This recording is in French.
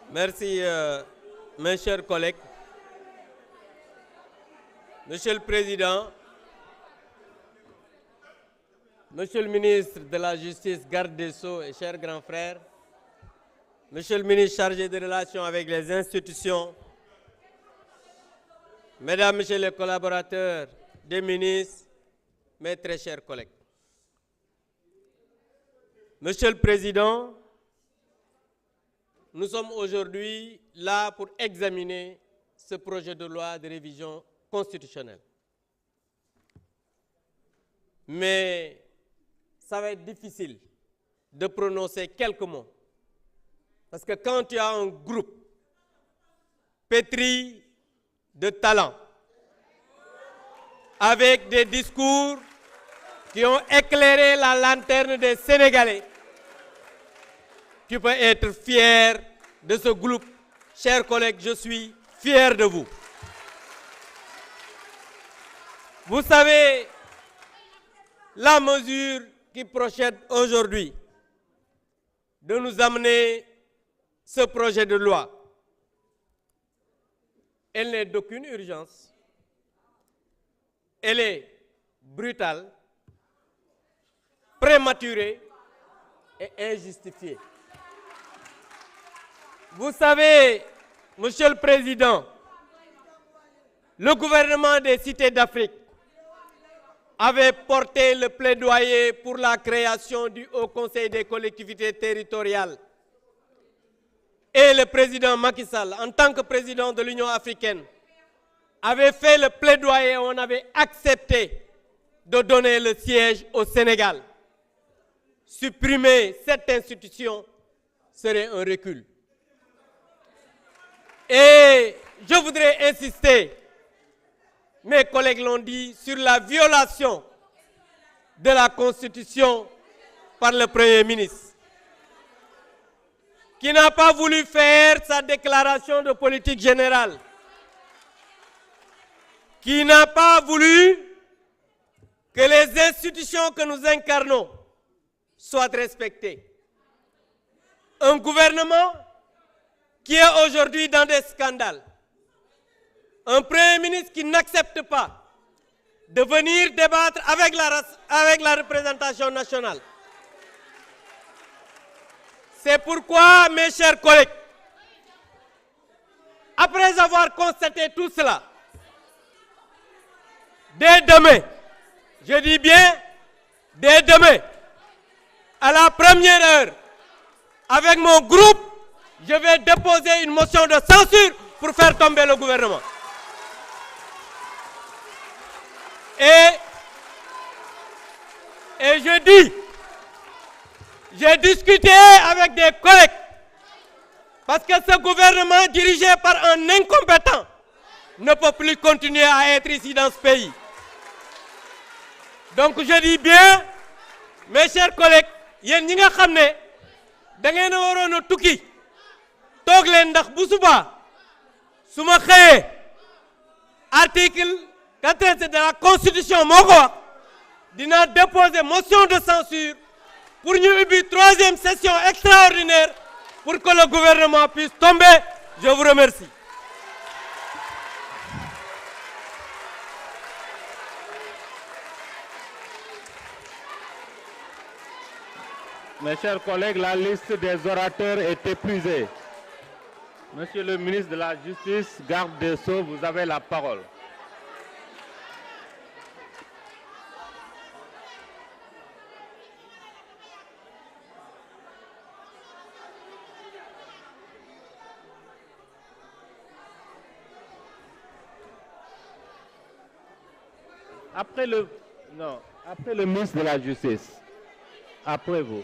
Merci, mes chers collègues. Monsieur le Président, Monsieur le ministre de la Justice, garde des Sceaux et chers grands frères, Monsieur le ministre chargé des relations avec les institutions, Mesdames, Messieurs les collaborateurs des ministres, mes très chers collègues. Monsieur le Président, nous sommes aujourd'hui là pour examiner ce projet de loi de révision constitutionnelle. Mais ça va être difficile de prononcer quelques mots. Parce que quand tu as un groupe pétri de talent, avec des discours qui ont éclairé la lanterne des Sénégalais, tu peux être fier de ce groupe. Chers collègues, je suis fier de vous. Vous savez, la mesure qui procède aujourd'hui de nous amener ce projet de loi, elle n'est d'aucune urgence. Elle est brutale, prématurée et injustifiée. Vous savez, Monsieur le Président, le gouvernement des cités d'Afrique avait porté le plaidoyer pour la création du Haut Conseil des collectivités territoriales. Et le président Macky Sall, en tant que président de l'Union africaine, avait fait le plaidoyer et on avait accepté de donner le siège au Sénégal. Supprimer cette institution serait un recul. Et je voudrais insister, mes collègues l'ont dit, sur la violation de la Constitution par le Premier ministre, qui n'a pas voulu faire sa déclaration de politique générale, qui n'a pas voulu que les institutions que nous incarnons soient respectées. Un gouvernement qui est aujourd'hui dans des scandales. Un Premier ministre qui n'accepte pas de venir débattre avec la représentation nationale. C'est pourquoi, mes chers collègues, après avoir constaté tout cela, dès demain, je dis bien dès demain, à la première heure, avec mon groupe, je vais déposer une motion de censure pour faire tomber le gouvernement. Et je dis, j'ai discuté avec des collègues, parce que ce gouvernement dirigé par un incompétent ne peut plus continuer à être ici dans ce pays. Donc je dis bien, mes chers collègues, yéen ñi nga xam ne da ngeen a waroon a tukki toog leen ndax bu subaa su ma xëyee article 87 de la Constitution moo ko wax dina déposer motion de censure pour ñu ubbi troisième session extraordinaire pour que le gouvernement puisse tomber. Je vous remercie. Mes chers collègues, la liste des orateurs est épuisée. Monsieur le ministre de la Justice, garde des Sceaux, vous avez la parole. Après le ministre de la Justice, après vous.